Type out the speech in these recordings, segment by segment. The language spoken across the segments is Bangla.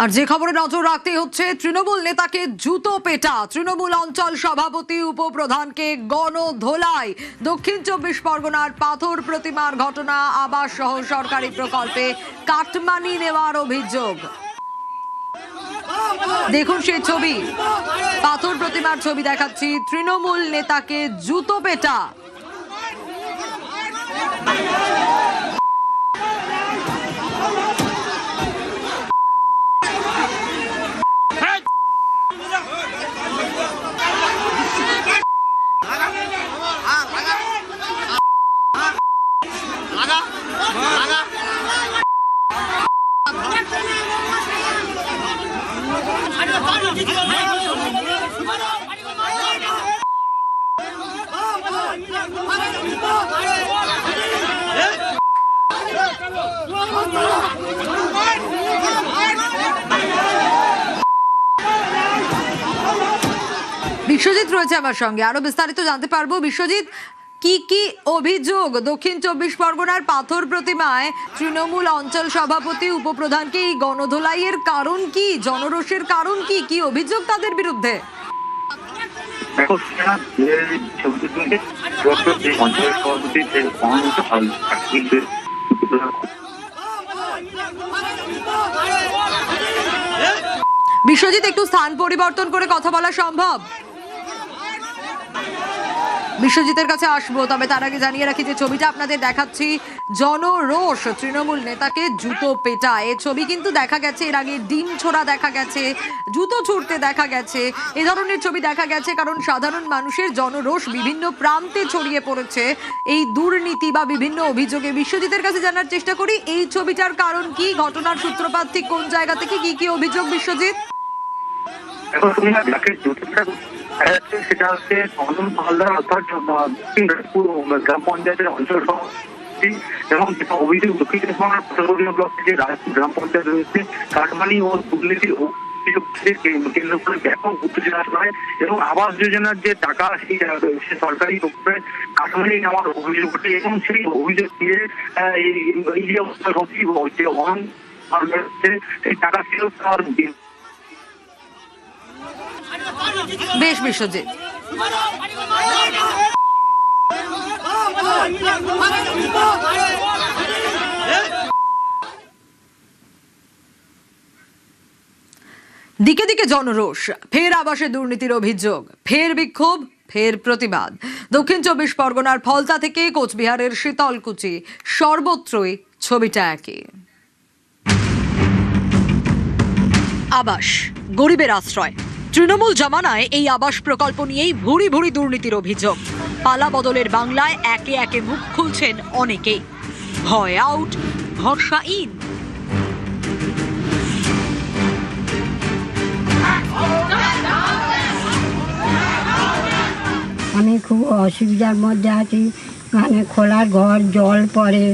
আর যে খবরে নজর রাখতে হচ্ছে, তৃণমূল নেতাকে জুতো পেটা, তৃণমূল অঞ্চল সভাপতি উপপ্রধানকে গণধোলাই। দক্ষিণ 24 পরগনার পাথর প্রতিমার ঘটনা, আবাস সহ সরকারি প্রকল্পে কাটমানি নেওয়ার অভিযোগ। দেখুন সেই ছবি, পাথর প্রতিমার ছবি দেখাচ্ছি। তৃণমূল নেতাকে জুতো পেটা। বিশ্বজিৎ রয়েছে আমার সঙ্গে, আরো বিস্তারিত জানতে পারবো। বিশ্বজিৎ, কি কি অভিযোগ দক্ষিণ 24 পরগনার পাথর প্রতিমায় তৃণমূল অঞ্চল সভাপতি উপপ্রধানকে এই গণধোলাইয়ের কারণ কি, জনরোষের কারণ কি, কি অভিযোগ তাদের বিরুদ্ধে? বিশ্বজিৎ, একটু স্থান পরিবর্তন করে কথা বলা সম্ভব? বিশ্বজিতের কাছে আসবো, তবে তার আগে জানিয়ে রাখি যে ছবিটা আপনাদের দেখাচ্ছি, জনরোষ, তৃণমূল নেতাকে জুতো পেটা। এই ছবি কিন্তু দেখা গেছে এর আগে, ডিম ছোড়া দেখা গেছে, জুতো ছুড়তে দেখা গেছে, এ ধরনের ছবি দেখা গেছে, কারণ সাধারণ মানুষের জনরোষ বিভিন্ন প্রান্তে ছড়িয়ে পড়েছে এই দুর্নীতি বা বিভিন্ন অভিযোগে। বিশ্বজিতের কাছে জানার চেষ্টা করি, এই ছবিটার কারণ কি, ঘটনার সূত্রপাত ঠিক কোন জায়গা থেকে, কি কি অভিযোগ বিশ্বজিৎ? সেটা হচ্ছে মালদার অর্থাৎ গ্রাম পঞ্চায়েতের অঞ্চল সভাপতি এবং যেটা অভিযোগ দক্ষিণ ব্লকে যে রায়পুর গ্রাম পঞ্চায়েত রয়েছে, কাটমানি ও দুর্নীতির কেন্দ্র করে ব্যাপক উত্তেজনা ছড়ায় এবং আবাস যোজনার যে টাকা সেই সরকারি কাটমানি নেওয়ার অভিযোগ ওঠে এবং সেই অভিযোগ দিয়ে এই যে সচিব যে সেই টাকা ফেরত দেওয়ার বেশ বিশ্বজিৎ, দিকে দিকে জনরোষ, ফের আবাসে দুর্নীতির অভিযোগ, ফের বিক্ষোভ, ফের প্রতিবাদ। দক্ষিণ 24 পরগনার ফলতা থেকে কোচবিহারের শীতলকুচি, সর্বত্রই ছবিটা একই। আবাস, গরিবের আশ্রয়। তৃণমূল জমানায় এই আবাস প্রকল্প নিয়েই ভুরি ভুরি দুর্নীতির অভিযোগ। পালা বদলের বাংলায় একে একে মুখ খুলছেন অনেকেই। ভয় আউট, ভরসা ইন। আমি খুব অসুবিধার মধ্যে আছি, মানে খোলার ঘর, জল পড়ে,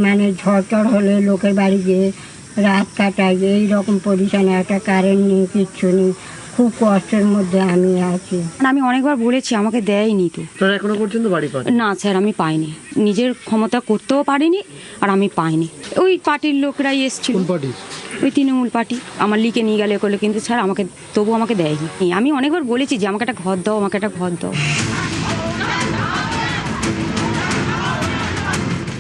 মানে ঝড় হলে লোকের বাড়ি গিয়ে রাত কাটাই, এইরকম পজিশনে, একটা কারেন্ট নেই, কিচ্ছু নেই, খুব কষ্টের মধ্যে আমি আছি। আমি অনেকবার বলেছি, আমাকে দেয়নি তো। এখনো পর্যন্ত বাড়ি পান না স্যার, আমি পাইনি, নিজের ক্ষমতা করতেও পারিনি, আর আমি পাইনি। ওই পার্টির লোকরাই এসেছিল, ওই তৃণমূল পার্টি আমার লিখে নিয়ে গেলে করলে, কিন্তু স্যার আমাকে তবু আমাকে দেয়নি। আমি অনেকবার বলেছি যে আমাকে একটা ঘর দাও, আমাকে একটা ঘর দাও।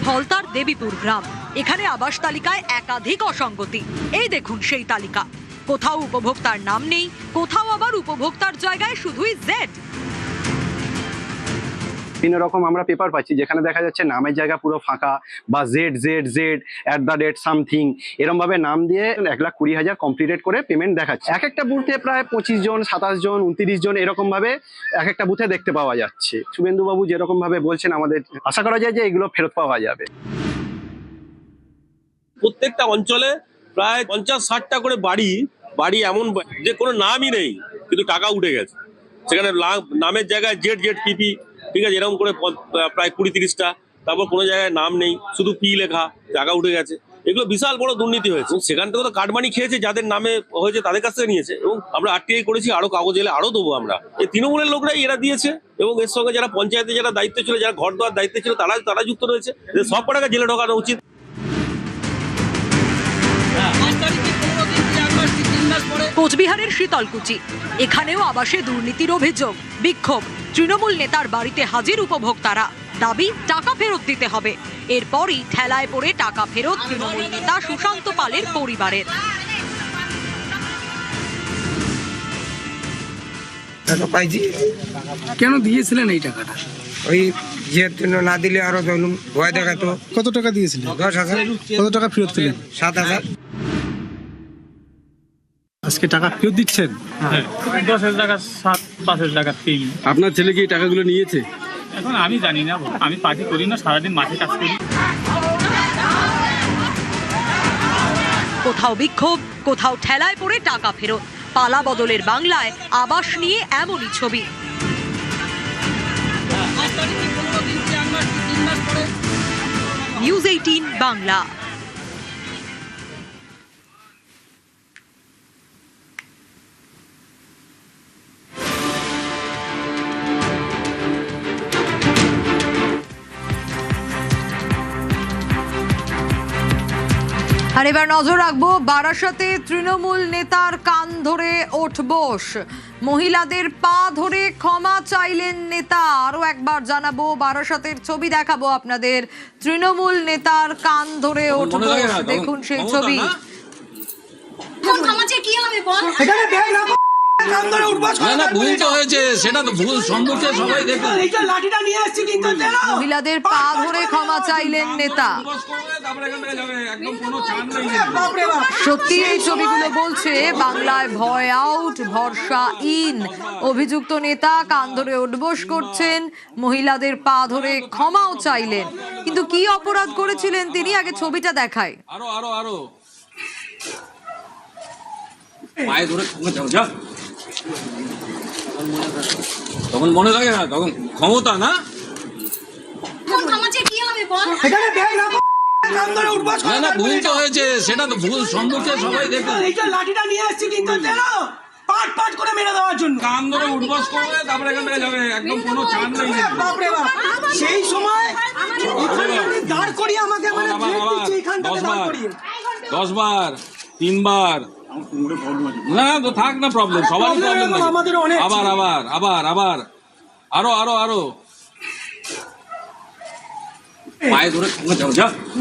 ফলতার দেবীপুর গ্রাম, এখানে আবাস তালিকায় একাধিক অসঙ্গতি। এই দেখুন সেই তালিকা, কোথাও উপভোক্তার নাম নেই, কোথাও আবার উপভোক্তার জায়গায় শুধুই জেড। বিভিন্ন রকম আমরা পেপার পাচ্ছি যেখানে দেখা যাচ্ছে নামের জায়গা পুরো ফাঁকা, বা ZZZ@ সামথিং এরকম ভাবে নাম দিয়ে 1,20,000 কমপ্লিটেড করে পেমেন্ট দেখাচ্ছে। এক একটা বুথে প্রায় 25 জন, 27 জন, 29 জন এরকম ভাবে এক একটা বুথে দেখতে পাওয়া যাচ্ছে। শুভেন্দুবাবু যেরকম ভাবে বলছেন, আমাদের আশা করা যায় যে এগুলো ফেরত পাওয়া যাবে। প্রত্যেকটা অঞ্চলে প্রায় 50-60টা করে বাড়ি এমন যে কোনো নামই নেই, কিন্তু টাকা উঠে গেছে। সেখানে নামের জায়গায় ZZPP, ঠিক আছে, এরকম করে প্রায় 20-30টা, তারপর কোনো জায়গায় নাম নেই, শুধু পি লেখা, টাকা উঠে গেছে। এগুলো বিশাল বড় দুর্নীতি হয়েছে। সেখান থেকে তো কাটমানি খেয়েছে, যাদের নামে হয়েছে তাদের কাছ থেকে নিয়েছে, এবং আমরা RTI করেছি, আরো কাগজ এলে আরো দেবো আমরা। এই তৃণমূলের লোকরাই এরা দিয়েছে, এবং এর সঙ্গে যারা পঞ্চায়েতে যারা দায়িত্ব ছিল, যারা ঘর দেওয়ার দায়িত্ব ছিল, তারা যুক্ত রয়েছে। সব কটাকে জেলে ঢোকানো উচিত। কোচবিহারের শীতলকুচি, এখানেও আবাসে দুর্নীতির অভিযোগ। বিক্ষোভ, তৃণমূল নেতার বাড়িতে হাজির উপভোক্তারা, দাবি টাকা ফেরত দিতে হবে। এরপরই ঠেলায় পড়ে টাকা ফেরত তৃণমূল নেতা সুশান্ত পালের পরিবারের। টাকা পাইছি। কেন দিয়েছিলেন এই টাকাটা? ওই যে জন্য না দিলে আরো জলুম ভয় দেখাতো। কত টাকা দিয়েছিলেন? 10,000। কত টাকা ফেরত পেলেন? 7,000। আজকে টাকা ফেরত দিচ্ছেন? হ্যাঁ, 10,000 টাকা 5,000 টাকা পেয়ে। আপনার ছেলে কি এই টাকাগুলো নিয়েছে? এখন আমি জানি না, আমি পার্টি করি না, সারাদিন মাঠে কাজ করি। কোথাও বিক্ষোভ, কোথাও ঠেলায় পড়ে টাকা ফেরত। পালা বদলের বাংলায় আবাস নিয়ে এমনই ছবি। নিউজ 18 বাংলা। আর এবার নজর রাখবো বারাসাতে তৃণমূল নেতার কান ধরে ওঠবোস, মহিলাদের পা ধরে ক্ষমা চাইলেন নেতা। আরো একবার জানাবো, বারাসাতের ছবি দেখাবো আপনাদের, তৃণমূল নেতার কান ধরে ওঠবোস। দেখুন সেই ছবি। মহিলাদের পা ধরে ক্ষমা চাইলেন নেতা। সত্যি এই ছবিগুলো বলছে বাংলায় ভয় আউট, ভরসা ইন। অভিযুক্ত নেতা কান ধরে উঠবোস করছেন, মহিলাদের পা ধরে ক্ষমাও চাইলেন। কিন্তু কি অপরাধ করেছিলেন তিনি, আগে ছবিটা দেখায়। তখন মনে থাকে না, তখন ক্ষমতা না। ভুল তো হয়েছে, সেটা তো ভুল সম্মুখে সবাই দেখে। লাঠিটা নিয়ে আসছি কিন্তু পাট পাট করে মেরে দেওয়ার জন্য। কান ধরে উঠবাস করবে, তারপরে এখান থেকে যাবে, একদম কোনো চান নেই। বাপরে বাপ, সেই সময় দাঁড় করিয়ে আমাকে 10 বার 3 বার না তো থাক না, প্রবলেম সবারই প্রবলেম। আবার আবার আবার আবার আরো আরো আরো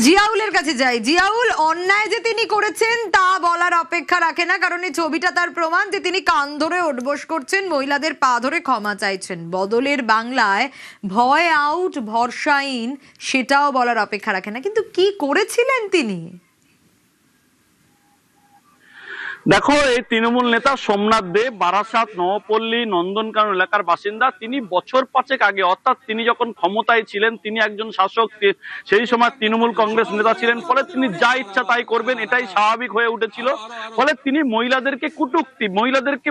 জিয়াউলের কাছে যাই। জিয়াউল, অন্যায় যে তিনি করেছেন তা বলার অপেক্ষা রাখে না, কারণ এই ছবিটা তার প্রমাণ যে তিনি কান ধরে উঠবোস করছেন, মহিলাদের পা ধরে ক্ষমা চাইছেন। বদলের বাংলায় ভয় আউট, ভরসা ইন, সেটাও বলার অপেক্ষা রাখে না। কিন্তু কি করেছিলেন তিনি? দেখো, এই তৃণমূল নেতা সোমনাথ দে বারাসাত, নবপল্লী, নন্দনকানন এলাকার বাসিন্দা। তিনি বছর 5 আগে, অর্থাৎ তিনি যখন ক্ষমতায় ছিলেন, তিনি একজন শাসক, সেই সময় তৃণমূল কংগ্রেস নেতা ছিলেন। ফলে তিনি যা ইচ্ছা তাই করবেন, এটাই স্বাভাবিক হয়ে উঠেছিল। ফলে তিনি মহিলাদেরকে কটূক্তি, মহিলাদেরকে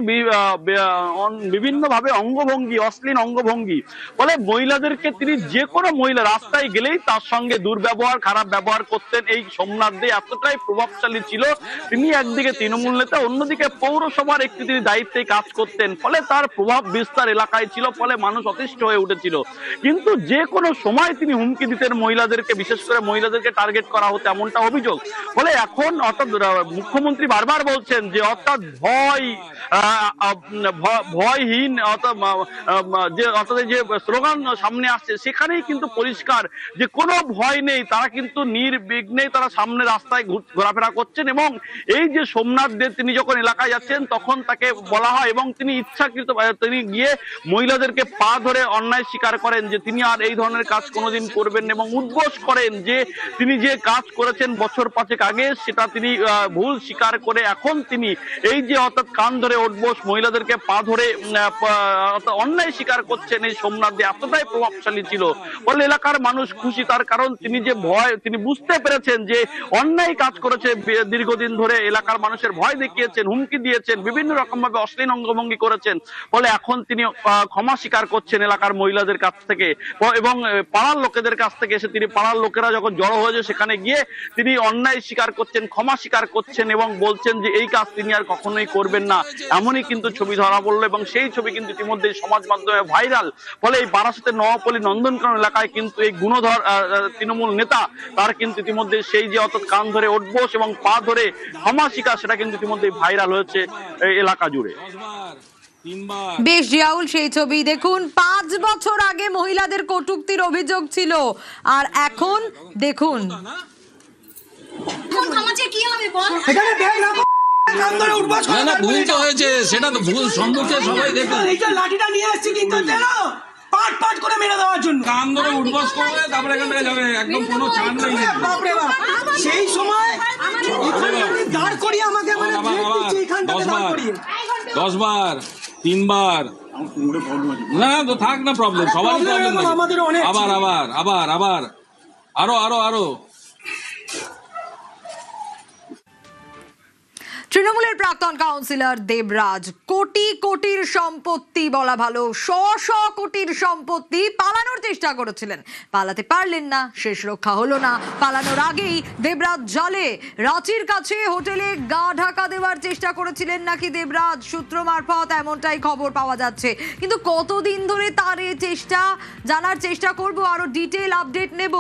বিভিন্নভাবে অঙ্গভঙ্গি, অশ্লীল অঙ্গভঙ্গি, ফলে মহিলাদেরকে তিনি যে কোনো মহিলা রাস্তায় গেলেই তার সঙ্গে দুর্ব্যবহার, খারাপ ব্যবহার করতেন। এই সোমনাথ দে এতটাই প্রভাবশালী ছিল, তিনি একদিকে তৃণমূল নেতা, অন্যদিকে পৌরসভার একটি তিনি দায়িত্বে কাজ করতেন। ফলে তার প্রভাব বিস্তার এলাকায় ছিল, ফলে মানুষ অতিষ্ঠ হয়ে উঠেছিল। কিন্তু যে কোনো সময় তিনি হুমকি দিতেন মহিলাদেরকে, বিশেষ করে মহিলাদেরকে টার্গেট করা হতো, এমনটা অভিযোগ। ফলে এখন অর্থাৎ মুখ্যমন্ত্রী বারবার বলছেন যে অর্থাৎ ভয়হীন, অর্থাৎ যে স্লোগান সামনে আসছে সেখানেই কিন্তু পরিষ্কার যে কোনো ভয় নেই, তারা কিন্তু নির্বিঘ্নে তারা সামনে রাস্তায় ঘোরাফেরা করছেন। এবং এই যে সোমনাথ দে তিনি যখন এলাকায় যাচ্ছেন তখন তাকে বলা হয়, এবং তিনি ইচ্ছাকৃত তিনি গিয়ে মহিলাদেরকে পা ধরে অন্যায় স্বীকার করেন যে তিনি আর এই ধরনের কাজ কোনোদিন করবেন না, এবং উদ্বোস করেন যে তিনি যে কাজ করেছেন বছর 5 আগে সেটা তিনি ভুল স্বীকার করে এখন তিনি এই যে অর্থাৎ কান ধরে উদ্বোস, মহিলাদেরকে পা ধরে অন্যায় স্বীকার করছেন। এই সোমনাথ দে এতটাই প্রভাবশালী ছিল, বলে এলাকার মানুষ খুশি। তার কারণ তিনি যে ভয়, তিনি বুঝতে পেরেছেন যে অন্যায় কাজ করেছে দীর্ঘদিন ধরে, এলাকার মানুষের ভয় দেখিয়েছেন, হুমকি দিয়েছেন, বিভিন্ন রকম ভাবে অশ্লীল অঙ্গভঙ্গি করেছেন। ফলে এখন তিনি ক্ষমা স্বীকার করছেন এলাকার মহিলাদের কাছ থেকে এবং পাড়ার লোকেদের কাছ থেকে এসে তিনি পাড়ার লোকেরা যখন জড়ো হয়েছে সেখানে গিয়ে তিনি অন্যায় স্বীকার করছেন, ক্ষমা স্বীকার করছেন এবং বলছেন যে এই কাজ তিনি আর কখনোই করবেন না। এমনই কিন্তু ছবি ধরা পড়লো এবং সেই ছবি কিন্তু ইতিমধ্যে সমাজ মাধ্যমে ভাইরাল। ফলে এই বারাসাতের নবপল্লী, নন্দনকানন এলাকায় কিন্তু এই গুণধর তৃণমূল নেতা তার কিন্তু ইতিমধ্যে সেই যে অর্থাৎ কান ধরে উঠবোস এবং পা ধরে ক্ষমা স্বীকার, সেটা কিন্তু মধ্যে ভাইরাল হচ্ছে এই এলাকা জুড়ে। বেশ জিয়াউল, সেই ছবি দেখুন। 5 বছর আগে মহিলাদের কটূক্তির অভিযোগ ছিল, আর এখন দেখুন এখানে ব্যাগ রাখো, কান ধরে উঠবাস করে না ভুল তো হয়েছে, সেটা তো ভুল সম্মুখে সবাই দেখুন। এই যে লাঠিটা নিয়ে আসছি কিন্তু জানো পাট পাট করে মেরে দেওয়ার জন্য। কান ধরে উঠবাস করবে, তারপরে এখান থেকে যাবে, একদম কোনো চান নেই। বাপ রে বাপ, সেই সময় এখানে দাঁড় করিয়ে আমাকে মানে এখানটাতে দাঁড় করিয়ে 10 বার 3 বার না তো থাক না প্রবলেম, সবারই প্রবলেম। আমাদের অনেক আবার আবার আবার আবার আরো আরো আরো। তৃণমূলের প্রাক্তন কাউন্সিলর দেবরাজ, কোটি কোটির সম্পত্তি, বলা ভালো শ কোটির সম্পত্তি পালানোর চেষ্টা করেছিলেন, পালাতে পারলেন না, শেষ রক্ষা হলো না। পালানোর আগেই দেবরাজ জালে রাঁচির কাছে হোটেলে গা ঢাকা দেওয়ার চেষ্টা করেছিলেন নাকি দেবরাজ, সূত্র মারফত এমনটাই খবর পাওয়া যাচ্ছে। কিন্তু কতদিন ধরে তার এই চেষ্টা জানার চেষ্টা করব, আরো ডিটেল আপডেট নেব।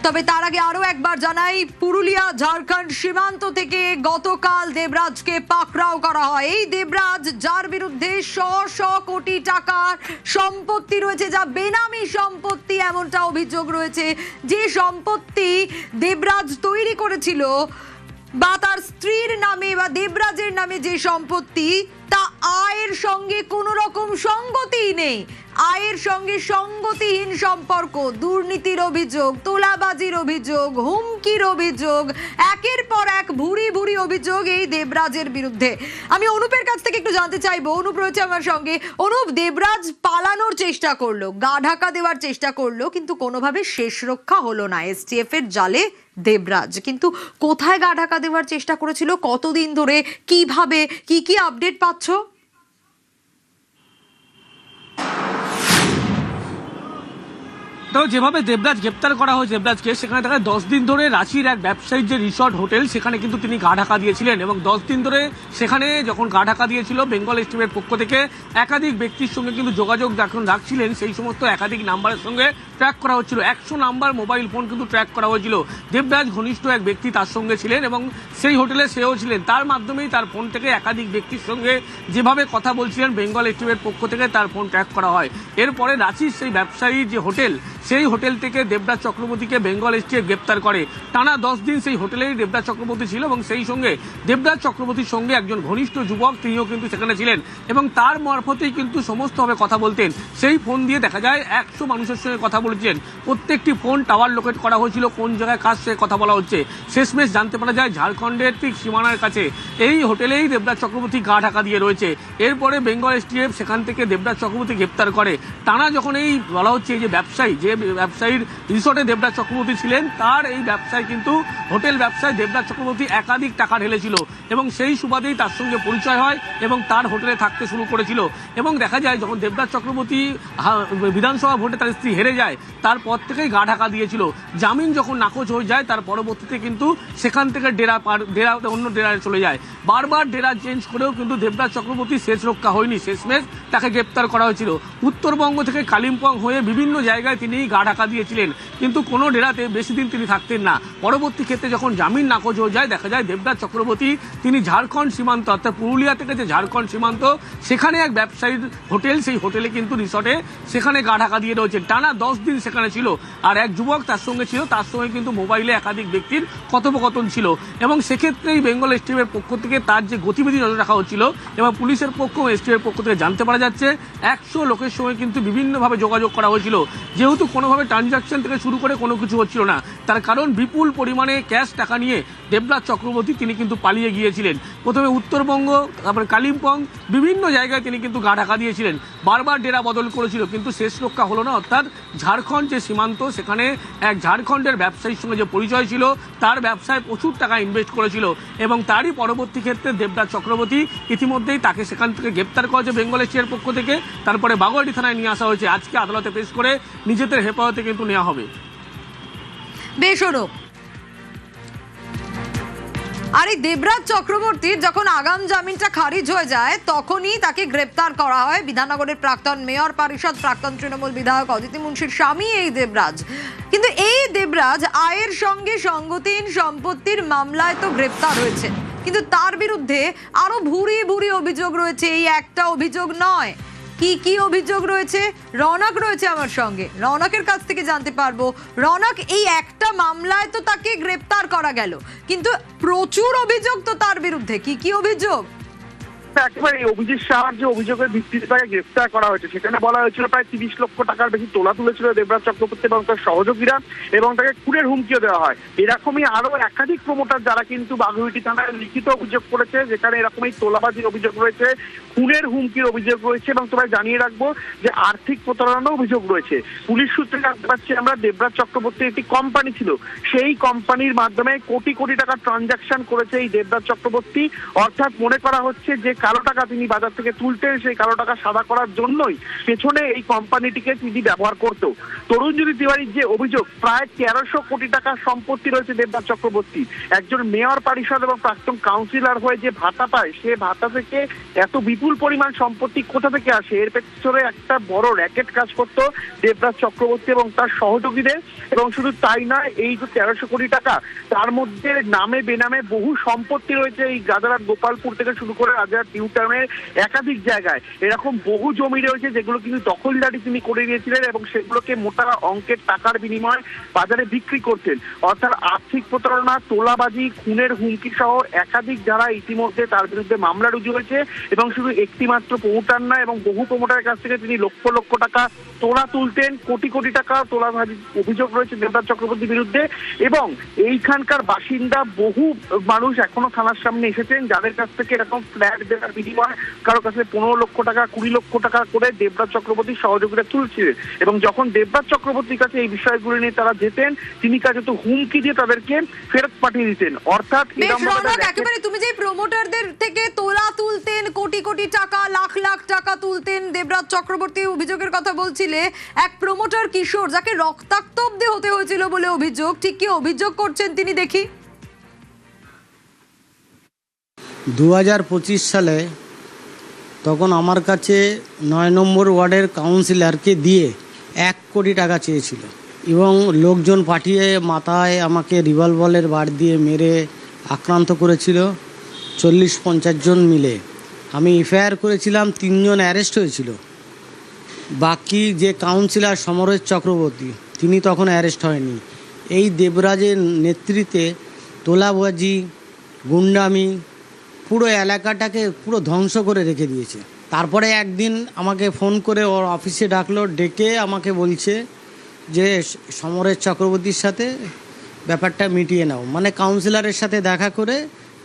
তবে তার আগে আরো একবার জানাই, পুরুলিয়া ঝাড়খণ্ড সীমান্ত থেকে গতকাল দেবরাজকে পাকড়াও করা হয়। এই দেবরাজ, যার বিরুদ্ধে শ কোটি টাকার সম্পত্তি রয়েছে, যা বেনামি সম্পত্তি এমনটা অভিযোগ রয়েছে, যে সম্পত্তি দেবরাজ তৈরি করেছিল বা তার স্ত্রীর নামে বা দেবরাজের নামে যে সম্পত্তি, তা আয়ের সঙ্গে কোনো রকম সঙ্গতিই নেই। আয়ের সঙ্গে সঙ্গতিহীন সম্পর্ক, দুর্নীতির অভিযোগ, তোলাবাজির অভিযোগ, হুমকির অভিযোগ, একের পর এক ভুরি ভুরি অভিযোগ এই দেবরাজের বিরুদ্ধে। আমি অনুপের কাছ থেকে একটু জানতে চাইবো, অনুপ রয়েছে আমার সঙ্গে। অনুপ, দেবরাজ পালানোর চেষ্টা করলো, গা ঢাকা দেওয়ার চেষ্টা করলো, কিন্তু কোনোভাবে শেষ রক্ষা হলো না। এসটিএফ এর জালে দেবরাজ, কিন্তু কোথায় গা ঢাকা দেওয়ার চেষ্টা করেছিল, কতদিন ধরে, কিভাবে, কি আপডেট পাচ্ছ? তো যেভাবে দেবরাজ গ্রেপ্তার করা হয়েছে দেবরাজকে, সেখানে দেখা 10 দিন ধরে রাঁচির এক ব্যবসায়ীর যে রিসর্ট হোটেল, সেখানে কিন্তু তিনি গা ঢাকা দিয়েছিলেন। এবং 10 দিন ধরে সেখানে যখন গা ঢাকা দিয়েছিল, বেঙ্গল এসটিএফের পক্ষ থেকে একাধিক ব্যক্তির সঙ্গে কিন্তু যোগাযোগ যখন রাখছিলেন, সেই সমস্ত একাধিক নাম্বারের সঙ্গে ট্র্যাক করা হচ্ছিল। 100 নাম্বার মোবাইল ফোন কিন্তু ট্র্যাক করা হয়েছিল। দেবরাজ ঘনিষ্ঠ এক ব্যক্তি তার সঙ্গে ছিলেন এবং সেই হোটেলে সেও ছিলেন। তার মাধ্যমেই তার ফোন থেকে একাধিক ব্যক্তির সঙ্গে যেভাবে কথা বলছিলেন বেঙ্গল এসটিএফের পক্ষ থেকে তার ফোন ট্র্যাক করা হয়। এরপরে রাঁচির সেই ব্যবসায়ীর যে হোটেল, সেই হোটেল থেকে দেবরাজ চক্রবর্তীকে বেঙ্গল এসটিএফ গ্রেপ্তার করে। টানা 10 দিন সেই হোটেলেই দেবরাজ চক্রবর্তী ছিল এবং সেই সঙ্গে দেবরাজ চক্রবর্তীর সঙ্গে একজন ঘনিষ্ঠ যুবক, তিনিও কিন্তু সেখানে ছিলেন এবং তার মারফতেই কিন্তু সমস্তভাবে কথা বলতেন। সেই ফোন দিয়ে দেখা যায় 100 মানুষের সঙ্গে কথা বলেছেন। প্রত্যেকটি ফোন টাওয়ার লোকেট করা হয়েছিল, কোন জায়গায় কার সঙ্গে কথা বলা হচ্ছে। শেষমেশ জানতে পারা যায় ঝাড়খণ্ডের ঠিক সীমানার কাছে এই হোটেলেই দেবরাজ চক্রবর্তী গা ঢাকা দিয়ে রয়েছে। এরপরে বেঙ্গল এসটিএফ সেখান থেকে দেবরাজ চক্রবর্তী গ্রেপ্তার করে। টানা যখন এই বলা হচ্ছে এই যে ব্যবসায়ী, যে ব্যবসায়ীর রিসোর্টে দেবরাজ চক্রবর্তী ছিলেন, তার এই ব্যবসায় কিন্তু হোটেল ব্যবসায় দেবরাজ চক্রবর্তী একাধিক টাকা ঢেলেছিল এবং সেই সুবাদেই তার সঙ্গে পরিচয় হয় এবং তার হোটেলে থাকতে শুরু করেছিল। এবং দেখা যায় যখন দেবরাজ চক্রবর্তী বিধানসভা ভোটে তার স্ত্রী হেরে যায়, তারপর থেকেই গা ঢাকা দিয়েছিল। জামিন যখন নাকচ হয়ে যায়, তার পরবর্তীতে কিন্তু সেখান থেকে ডেরা অন্য ডেরায় চলে যায়। বারবার ডেরা চেঞ্জ করেও কিন্তু দেবরাজ চক্রবর্তী শেষ রক্ষা হয়নি। শেষমেশ তাকে গ্রেপ্তার করা হয়েছিল। উত্তরবঙ্গ থেকে কালিম্পং হয়ে বিভিন্ন জায়গায় তিনি গা ঢাকা দিয়েছিলেন, কিন্তু কোনো ডেরাতে বেশি দিন তিনি থাকতেন না। পরবর্তী ক্ষেত্রে যখন জামিন নাকচ হয়ে যায়, দেখা যায় দেবরাজ চক্রবর্তী তিনি ঝাড়খণ্ড সীমান্ত, অর্থাৎ পুরুলিয়া থেকে যে ঝাড়খণ্ড সীমান্ত, সেখানে এক ব্যবসায়ীর হোটেল, সেই হোটেলে কিন্তু রিসর্টে সেখানে গা ঢাকা দিয়ে রয়েছেন। টানা 10 দিন সেখানে ছিল আর এক যুবক তার সঙ্গে ছিল, তার সঙ্গে কিন্তু মোবাইলে একাধিক ব্যক্তির কথোপকথন ছিল এবং সেক্ষেত্রেই বেঙ্গল এসটিএফের পক্ষ থেকে তার যে গতিবিধি নজর রাখা হচ্ছিল এবং পুলিশের পক্ষ ও এসটিএফের পক্ষ থেকে জানতে পারা যাচ্ছে 100 লোকের সঙ্গে কিন্তু বিভিন্নভাবে যোগাযোগ করা হয়েছিল। যেহেতু কোনোভাবে ট্রানজাকশন থেকে শুরু করে কোনো কিছু হচ্ছিল না, তার কারণ বিপুল পরিমাণে ক্যাশ টাকা নিয়ে দেবরাজ চক্রবর্তী তিনি কিন্তু পালিয়ে গিয়েছিলেন। প্রথমে উত্তরবঙ্গ, তারপরে কালিম্পং, বিভিন্ন জায়গায় তিনি কিন্তু গা ঢাকা দিয়েছিলেন। বারবার ডেরা বদল করেছিল, কিন্তু শেষ রক্ষা হলো না। অর্থাৎ ঝাড়খণ্ড যে সীমান্ত, সেখানে এক ঝাড়খণ্ডের ব্যবসায়ীর সঙ্গে যে পরিচয় ছিল, তার ব্যবসায় প্রচুর টাকা ইনভেস্ট করেছিল এবং তারই পরবর্তী ক্ষেত্রে দেবরাজ চক্রবর্তী ইতিমধ্যেই তাকে সেখান থেকে গ্রেপ্তার করেছে বেঙ্গল এসটিএফের পক্ষ থেকে। তারপরে বাগুয়াটি থানায় নিয়ে আসা হয়েছে। আজকে আদালতে পেশ করে নিজেদের হেফাজতে কিন্তু নেওয়া হবে। বেশ, আর এই দেবরাজ চক্রবর্তীর যখন আগাম জামিনটা খারিজ হয়ে যায়, তখনই তাকে গ্রেপ্তার করা হয়। বিধাননগরের প্রাক্তন মেয়র পরিষদ, প্রাক্তন তৃণমূল বিধায়ক অদিতি মুন্সির স্বামী এই দেবরাজ। কিন্তু এই দেবরাজ আয়ের সঙ্গে সঙ্গতিহীন সম্পত্তির মামলায় তো গ্রেপ্তার হয়েছে, কিন্তু তার বিরুদ্ধে আরো ভুরি ভুরি অভিযোগ রয়েছে, এই একটা অভিযোগ নয়। কি কি অভিযোগ রয়েছে? রৌনক রয়েছে আমার সঙ্গে, রৌনকের কাছ থেকে জানতে পারবো। রৌনক, এই একটা মামলায় তো তাকে গ্রেপ্তার করা গেল, কিন্তু প্রচুর অভিযোগ তো তার বিরুদ্ধে, কি কি অভিযোগ? একেবারে অভিজিৎ সাহার যে অভিযোগের ভিত্তিতে তাকে গ্রেফতার করা হয়েছে, সেখানে বলা হয়েছিল প্রায় 30 লক্ষ টাকার বেশি তোলা তুলেছিল দেবরাজ চক্রবর্তী এবং তার সহযোগীরা, এবং তাকে খুনের হুমকিও দেওয়া হয়। এরকমই আরো একাধিক প্রমোটার যারা কিন্তু বাগুইটি থানায় লিখিত অভিযোগ করেছে, যেখানে এরকমই তোলাবাজির অভিযোগ রয়েছে, খুনের হুমকির অভিযোগ রয়েছে, এবং তোমায় জানিয়ে রাখবো যে আর্থিক প্রতারণার অভিযোগ রয়েছে। পুলিশ সূত্রে জানতে পারছি আমরা, দেবরাজ চক্রবর্তীর একটি কোম্পানি ছিল, সেই কোম্পানির মাধ্যমে কোটি কোটি টাকা ট্রানজাকশন করেছে এই দেবরাজ চক্রবর্তী। অর্থাৎ মনে করা হচ্ছে যে কালো টাকা তিনি বাজার থেকে তুলতেন, সেই কালো টাকা সাদা করার জন্যই পেছনে এই কোম্পানিটিকে তিনি ব্যবহার করতো। তরুণজ্যোতি তিওয়ারির যে অভিযোগ, প্রায় 1300 কোটি টাকার সম্পত্তি রয়েছে দেবরাজ চক্রবর্তী। একজন মেয়র পরিষদ এবং প্রাক্তন কাউন্সিলর হয়ে যে ভাতা পায়, সে ভাতা থেকে এত বিপুল পরিমাণ সম্পত্তি কোথা থেকে আসে? এর পেছনে একটা বড় র্যাকেট কাজ করতো দেবরাজ চক্রবর্তী এবং তার সহযোগীদের। এবং শুধু তাই নয়, এই যে 1300 কোটি টাকা, তার মধ্যে নামে বেনামে বহু সম্পত্তি রয়েছে। এই গাদারার গোপালপুর থেকে শুরু করে রাজার নিউটাউনের একাধিক জায়গায় এরকম বহু জমি রয়েছে, যেগুলো কিন্তু দখলদারি তিনি করে নিয়েছিলেন এবং সেগুলোকে মোটা অঙ্কের টাকার বিনিময়ে বাজারে বিক্রি করতেন। অর্থাৎ আর্থিক প্রতারণা, তোলাবাজি, খুনের হুমকি সহ একাধিক যারা ইতিমধ্যে তার বিরুদ্ধে মামলা রুজু হয়েছে। এবং শুধু একটি মাত্র প্রমোটার না, এবং বহু প্রমোটারের কাছ থেকে তিনি লক্ষ লক্ষ টাকা তোলা তুলতেন, কোটি কোটি টাকা তোলাবাজির অভিযোগ রয়েছে দেবরাজ চক্রবর্তীর বিরুদ্ধে। এবং এইখানকার বাসিন্দা বহু মানুষ এখনো থানার সামনে এসেছেন, যাদের কাছ থেকে এরকম ফ্ল্যাট দেওয়ার বিনিময়ে কারো কাছে 15 লক্ষ টাকা, 20 লক্ষ টাকা করে দেবরাজ চক্রবর্তীর সহযোগীরা তুলছিলেন। এবং যখন দেবরাজ চক্রবর্তীর কাছে এই বিষয়গুলো নিয়ে তারা যেতেন, তিনি কাছে তো হুমকি দিয়ে তাদেরকে ফেরত পাঠিয়ে দিতেন। অর্থাৎ একেবারে তুমি যে প্রমোটারদের থেকে তোলা তুলতেন, কোটি কোটি টাকা, লাখ লাখ টাকা তুলতেন দেবরাজ চক্রবর্তী, অভিযোগের কথা বলছিলে। এক প্রমোটার কিশোর, যাকে রক্তাক্ত অব্দি হতে হয়েছিল বলে অভিযোগ, ঠিক কি অভিযোগ করছেন তিনি দেখি? 2025 সালে তখন আমার কাছে 9 নম্বর ওয়ার্ডের কাউন্সিলরকে দিয়ে 1 কোটি টাকা চেয়েছিল, এবং লোকজন পাঠিয়ে মাথায় আমাকে রিভলভারের বাড় দিয়ে মেরে আক্রান্ত করেছিল 40-50 জন মিলে। আমি এফআইআর করেছিলাম, 3 জন অ্যারেস্ট হয়েছিল। বাকি যে কাউন্সিলর সমরেশ চক্রবর্তী, তিনি তখন অ্যারেস্ট হয়নি। এই দেবরাজের নেতৃত্বে তোলাবাজি, গুন্ডামি পুরো এলাকাটাকে পুরো ধ্বংস করে রেখে দিয়েছে। তারপরে একদিন আমাকে ফোন করে ওর অফিসে ডাকলো, ডেকে আমাকে বলছে যে সমরেশ চক্রবর্তীর সাথে ব্যাপারটা মিটিয়ে নাও, মানে কাউন্সিলরের সাথে দেখা করে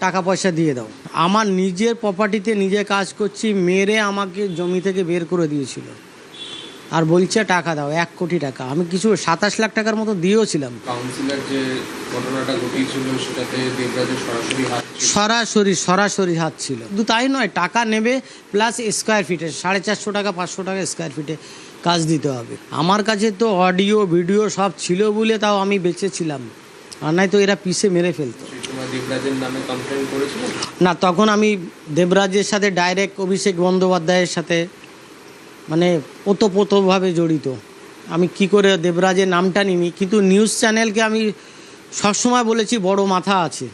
টাকা পয়সা দিয়ে দাও। আমার নিজের প্রপার্টিতে নিজে কাজ করছি, মেরে আমাকে জমি থেকে বের করে দিয়েছিল, আর বলছে টাকা দাও 1 কোটি টাকা। আমি কিছু 27 লাখ টাকার মতো দিয়েওছিলাম। কাউন্সিলর যে ঘটনাটা ঘটিয়েছিল সেটাতে দেবরাজের সরাসরি হাত ছিল। শুধু তাই নয়, টাকা নেবে প্লাস স্কোয়ার ফিটে 450 টাকা 500 টাকা স্কোয়ার ফিটে কাজ দিতে হবে। আমার কাছে তো অডিও ভিডিও সব ছিল বলে তাও আমি বেঁচেছিলাম, আর নাই তো এরা পিষে মেরে ফেলতো। দেবরাজের নামে কমপ্লেন করেছিল না, তখন আমি দেবরাজের সাথে ডাইরেক্ট অভিষেক বন্দ্যোপাধ্যায়ের সাথে মানে ওতপ্রোতভাবে জড়িত। আমি কি করে দেবরাজের নামটা নিই, কিন্তু নিউজ চ্যানেলকে আমি সবসময় বলেছি বড় মাথা আছে,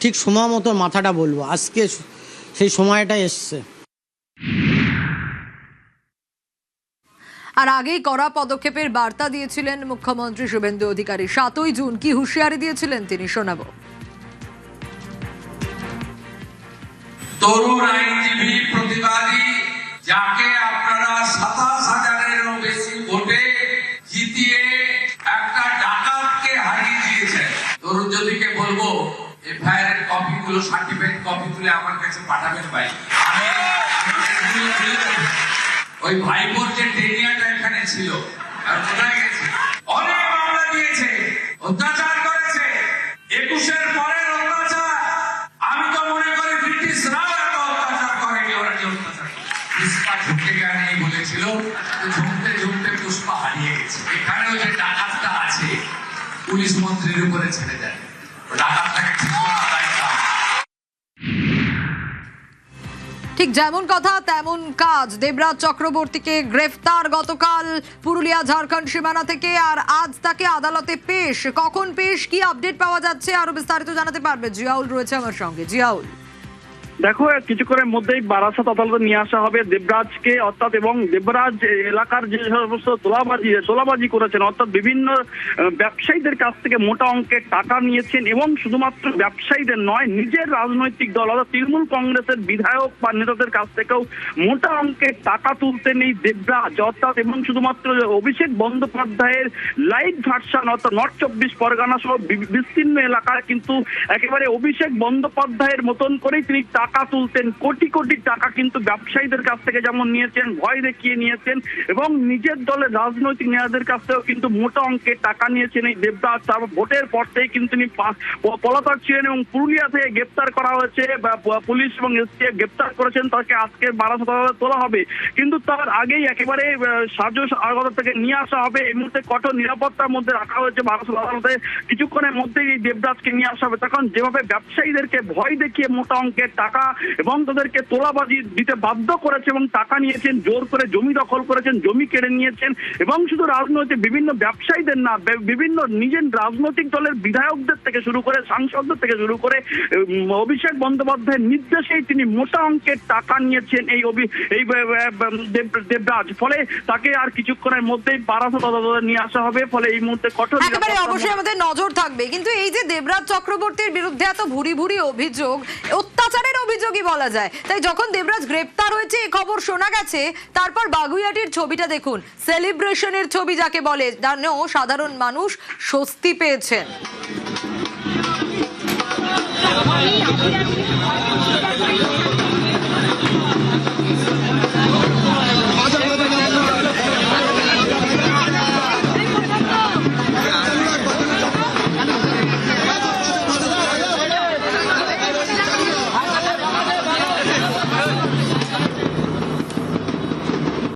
ঠিক সময় মতো মাথাটা বলবো। আজকে সেই সময়টা এসছে। আর আগেই কড়া পদক্ষেপের বার্তা দিয়েছিলেন মুখ্যমন্ত্রী শুভেন্দু অধিকারী। 7ই জুন কি হুঁশিয়ারি দিয়েছিলেন তিনি, শোনাবো। তরুণ আইনজীবী প্রতিবাদী, যাকে আপনারা 27,000-এরও বেশি ভোটে জিতিয়ে একটা ডাকাতকে হারিয়ে দিয়েছেন। তরুণজ্যোতিকে বলবো এফআইআর এর কপিগুলো, সার্টিফিকেট কপি তুলে আমার কাছে পাঠাবেন ভাই। ওই ভাইবোর যে টেনিয়াটা এখানে ছিল, আর কোথায় গেছে? অনেক মামলা দিয়েছে, অত্যাচার করেছে, 21-এর পরের অত্যাচার। আমি তো মনে করি ব্রিটিশরাও এত অত্যাচার করেনি, ওরা যে অত্যাচার পুষ্পা ঝুঁকে গেছে বলেছিল, ঝুঁকতে ঝুঁকতে পুষ্পা হারিয়ে গেছে। এখানেও যে ডাকাতটা আছে, পুলিশ মন্ত্রীর উপরে ছেড়ে দেয়, ডাকাতটাকে ঠিক করার দায়িত্ব। ঠিক যেমন কথা তেমন কাজ। দেবরাজ চক্রবর্তীকে গ্রেফতার গতকাল পুরুলিয়া ঝাড়খণ্ড সীমানা থেকে, আর আজ তাকে আদালতে পেশ। কখন পেশ, কি আপডেট পাওয়া যাচ্ছে, আরো বিস্তারিত জানাতে পারবে জিয়াউল রয়েছে আমার সঙ্গে। জিয়াউল, দেখো কিছুক্ষণের মধ্যেই বারাসাত আদালতে নিয়ে আসা হবে দেবরাজকে, অর্থাৎ এবং দেবরাজ এলাকার যে সমস্ত তোলাবাজি করেছেন, অর্থাৎ বিভিন্ন ব্যবসায়ীদের কাছ থেকে মোটা অঙ্কের টাকা নিয়েছেন, এবং শুধুমাত্র ব্যবসায়ীদের নয়, নিজের রাজনৈতিক দল অর্থাৎ তৃণমূল কংগ্রেসের বিধায়ক বা নেতাদের কাছ থেকেও মোটা অঙ্কের টাকা তুলতেন এই দেবরাজ, অর্থাৎ এবং শুধুমাত্র অভিষেক বন্দ্যোপাধ্যায়ের লাইভ ভার্সন অর্থাৎ নর্থ 24 পরগনা সহ বিস্তীর্ণ এলাকায় কিন্তু একেবারে অভিষেক বন্দ্যোপাধ্যায়ের মতন করেই তিনি টাকা তুলতেন। কোটি কোটি টাকা কিন্তু ব্যবসায়ীদের কাছ থেকে যেমন নিয়েছেন, ভয় দেখিয়ে নিয়েছেন, এবং নিজের দলের রাজনৈতিক নেতাদের কাছ থেকেও কিন্তু মোটা অঙ্কের টাকা নিয়েছেন এই দেবদাস। তারপর ভোটের পর থেকে কিন্তু তিনি পলাতক ছিলেন, এবং পুরুলিয়া থেকে গ্রেপ্তার করা হয়েছে, পুলিশ এবং এসটিএফ গ্রেপ্তার করেছেন তাকে। আজকে বারাসাত আদালতে তোলা হবে, কিন্তু তার আগেই একেবারে সাজো আদালত থেকে নিয়ে আসা হবে। এই মুহূর্তে কঠোর নিরাপত্তার মধ্যে রাখা হয়েছে বারাসাত আদালতে। কিছুক্ষণের মধ্যেই এই দেবদাসকে নিয়ে আসা হবে। তখন যেভাবে ব্যবসায়ীদেরকে ভয় দেখিয়ে মোটা অঙ্কের টাকা এবং তাদেরকে তোলাবাজি দিতে বাধ্য করেছে এবং টাকা নিয়েছেন, জোর করে জমি দখল করেছেন, জমি কেড়ে নিয়েছেন, এবং শুধু রাজনৈতিক বিভিন্ন ব্যবসায়ীদের না, বিভিন্ন নিজের রাজনৈতিক দলের বিধায়কদের থেকে শুরু করে সাংসদদের থেকে শুরু করে অভিষেক বন্দ্যোপাধ্যায়ের নির্দেশেই তিনি মোটা অঙ্কের টাকা নিয়েছেন এই দেবরাজ। ফলে তাকে আর কিছুক্ষণের মধ্যেই বারাসাত আদালতে নিয়ে আসা হবে। ফলে এই মুহূর্তে কঠোর একেবারে অবশ্যই আমাদের নজর থাকবে। কিন্তু এই যে দেবরাজ চক্রবর্তীর বিরুদ্ধে এত ভুরি ভুরি অভিযোগ, অত্যাচারের অভিযোগই বলা যায়, তাই যখন দেবরাজ গ্রেপ্তার হয়েছে এই খবর শোনা গেছে, তারপর বাগুইআটির ছবিটা দেখুন, সেলিব্রেশনের ছবি যাকে বলে, জানো সাধারণ মানুষ স্বস্তি পেয়েছেন।